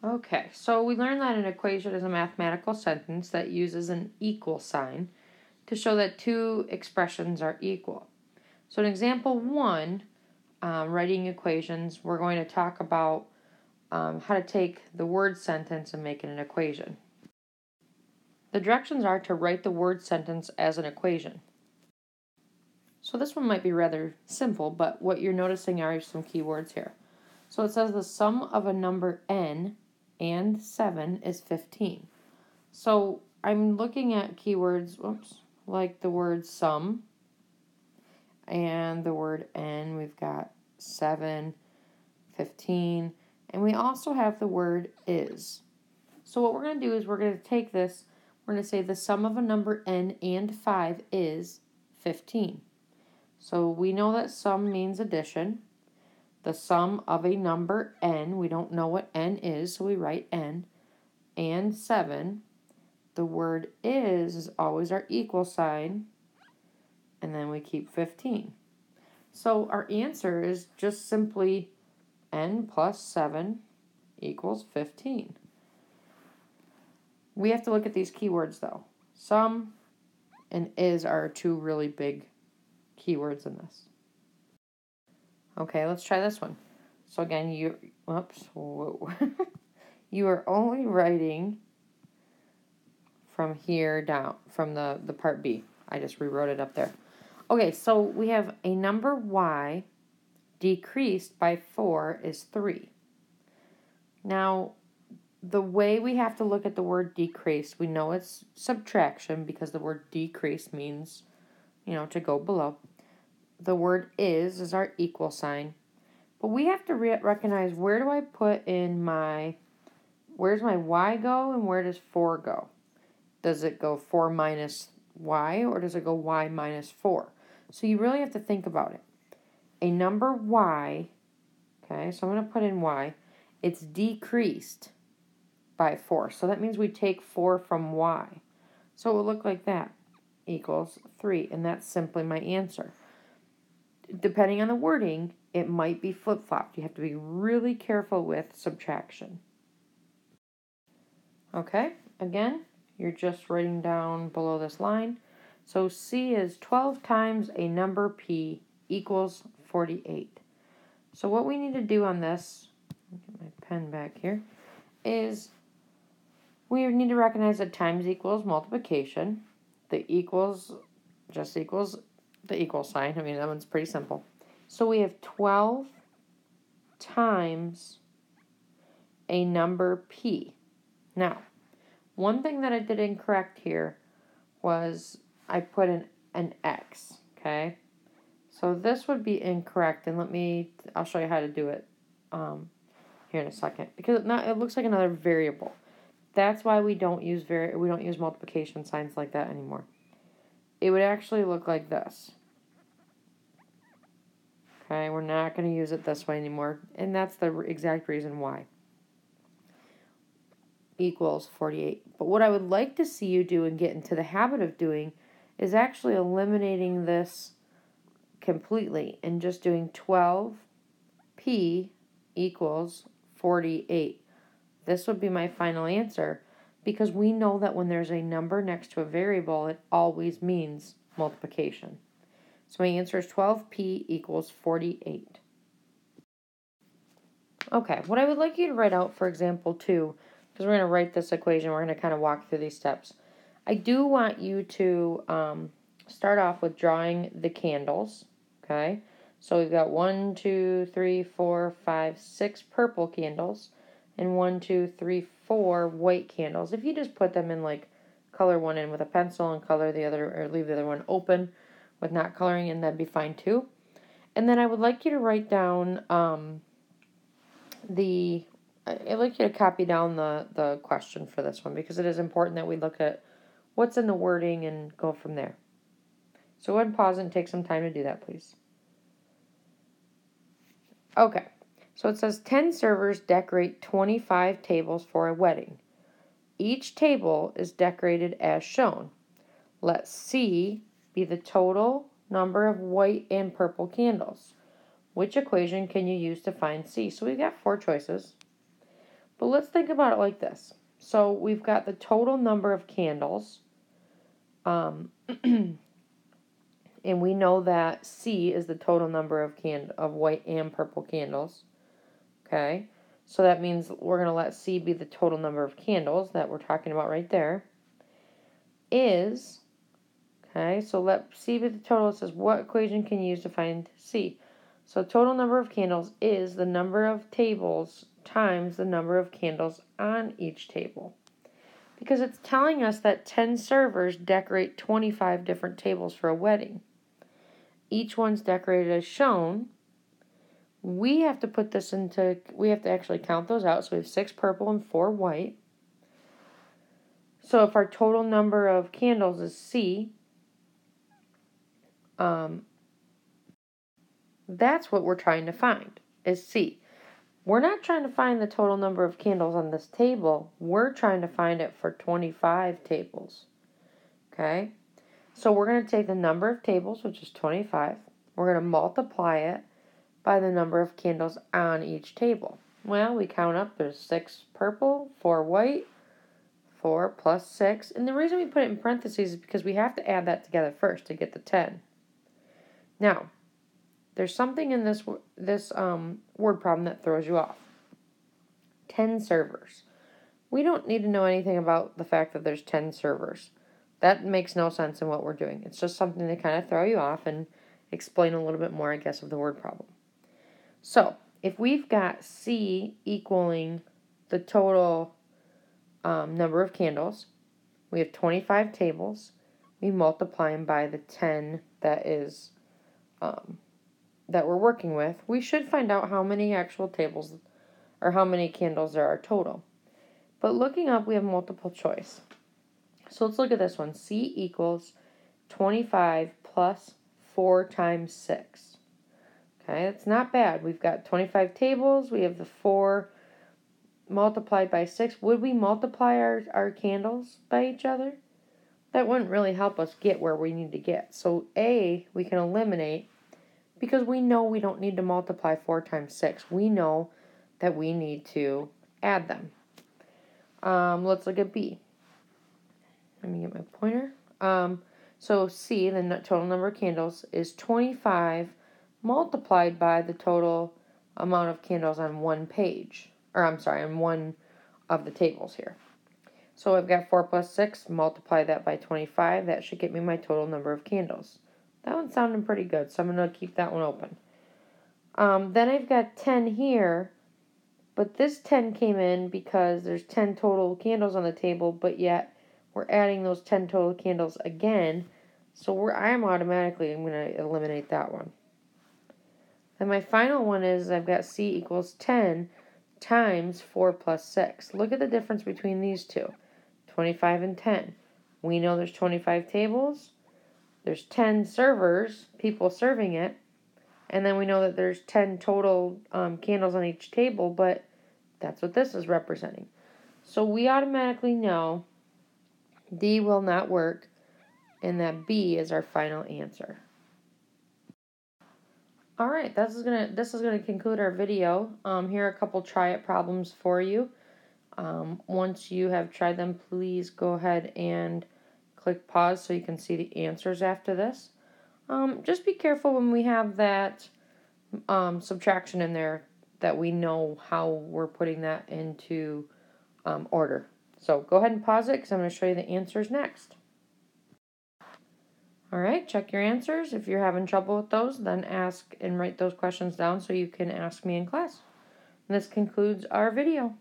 Okay, so we learned that an equation is a mathematical sentence that uses an equal sign to show that two expressions are equal. So in example 1, writing equations, we're going to talk about how to take the word sentence and make it an equation. The directions are to write the word sentence as an equation. So this one might be rather simple, but what you're noticing are some key words here. So it says the sum of a number n and 7 is 15. So I'm looking at keywords, like the word sum and the word n. We've got 7, 15, and we also have the word is. So what we're going to do is we're going to take this, we're going to say the sum of a number n and 5 is 15. So we know that sum means addition. The sum of a number n, we don't know what n is, so we write n, and 7. The word is always our equal sign, and then we keep 15. So our answer is just simply n plus 7 equals 15. We have to look at these keywords though. Sum and is are two really big keywords in this. Okay, let's try this one. So again, you are only writing from here down, from the part B. I just rewrote it up there. Okay, so we have a number y decreased by 4 is 3. Now, the way we have to look at the word decreased, we know it's subtraction because the word decrease means, to go below. The word is our equal sign. But we have to recognize, where do I put in where's my y go and where does 4 go? Does it go 4 minus y or does it go y minus 4? So you really have to think about it. A number y, okay, so I'm going to put in y, it's decreased by 4. So that means we take 4 from y. So it will look like that, equals 3, and that's simply my answer. Depending on the wording, it might be flip-flopped. You have to be really careful with subtraction. Okay, again, you're just writing down below this line. So C is 12 times a number P equals 48. So what we need to do on this, get my pen back here, is we need to recognize that times equals multiplication. The equals just equals the equal sign. I mean, that one's pretty simple. So we have 12 times a number P. Now, one thing that I did incorrect here was I put an X, okay? So this would be incorrect, and I'll show you how to do it here in a second. Because it looks like another variable. That's why we don't use multiplication signs like that anymore. It would actually look like this. Okay, we're not going to use it this way anymore, and that's the exact reason why. Equals 48. But what I would like to see you do and get into the habit of doing is actually eliminating this completely and just doing 12p equals 48. This would be my final answer because we know that when there's a number next to a variable, it always means multiplication. So my answer is 12p equals 48. Okay, what I would like you to write out for example 2, because we're going to write this equation, we're going to kind of walk through these steps. I do want you to start off with drawing the candles, okay? So we've got 1, 2, 3, 4, 5, 6 purple candles, and 1, 2, 3, 4 white candles. If you just put them in, like, color one in with a pencil and color the other, or leave the other one open with not coloring in, that'd be fine too. And then I would like you to write down I'd like you to copy down the question for this one because it is important that we look at what's in the wording and go from there. So go ahead and pause and take some time to do that, please. Okay, so it says 10 servers decorate 25 tables for a wedding. Each table is decorated as shown. Let C be the total number of white and purple candles. Which equation can you use to find C? So we've got 4 choices. But let's think about it like this. So we've got the total number of candles, and we know that C is the total number of white and purple candles. Okay, so that means we're going to let C be the total number of candles that we're talking about right there. Okay, so let C be the total. It says what equation can you use to find C? So total number of candles is the number of tables times the number of candles on each table. Because it's telling us that 10 servers decorate 25 different tables for a wedding. Each one's decorated as shown. We have to actually count those out. So we have 6 purple and 4 white. So if our total number of candles is C, that's what we're trying to find, is C. We're not trying to find the total number of candles on this table. We're trying to find it for 25 tables. Okay? So we're going to take the number of tables, which is 25. We're going to multiply it by the number of candles on each table. Well, we count up. There's 6 purple, 4 white, 4 plus 6. And the reason we put it in parentheses is because we have to add that together first to get the 10. Now, there's something in this word problem that throws you off. 10 servers. We don't need to know anything about the fact that there's 10 servers. That makes no sense in what we're doing. It's just something to kind of throw you off and explain a little bit more, I guess, of the word problem. So, if we've got C equaling the total number of candles, we have 25 tables. We multiply them by the 10 that is that we're working with, we should find out how many actual tables or how many candles there are total. But looking up, we have multiple choice. So let's look at this one. C equals 25 plus 4 times 6. Okay, that's not bad. We've got 25 tables. We have the 4 multiplied by 6. Would we multiply our candles by each other? That wouldn't really help us get where we need to get. So A, we can eliminate, because we know we don't need to multiply 4 times 6. We know that we need to add them. Let's look at B. Let me get my pointer. So C, the total number of candles, is 25 multiplied by the total amount of candles on one page. On one of the tables here. So I've got 4 plus 6, multiply that by 25. That should get me my total number of candles. That one's sounding pretty good, so I'm going to keep that one open. Then I've got 10 here, but this 10 came in because there's 10 total candles on the table, but yet we're adding those 10 total candles again, so I'm going to eliminate that one. Then my final one is I've got C equals 10 times 4 plus 6. Look at the difference between these two, 25 and 10. We know there's 25 tables. There's 10 servers, people serving it, and then we know that there's 10 total candles on each table, but that's what this is representing. So we automatically know D will not work, and that B is our final answer. All right, this is gonna conclude our video. Here are a couple try it problems for you. Once you have tried them, please go ahead and click pause so you can see the answers after this. Just be careful when we have that subtraction in there, that we know how we're putting that into order. So go ahead and pause it because I'm going to show you the answers next. All right, check your answers. If you're having trouble with those, then ask and write those questions down so you can ask me in class. And this concludes our video.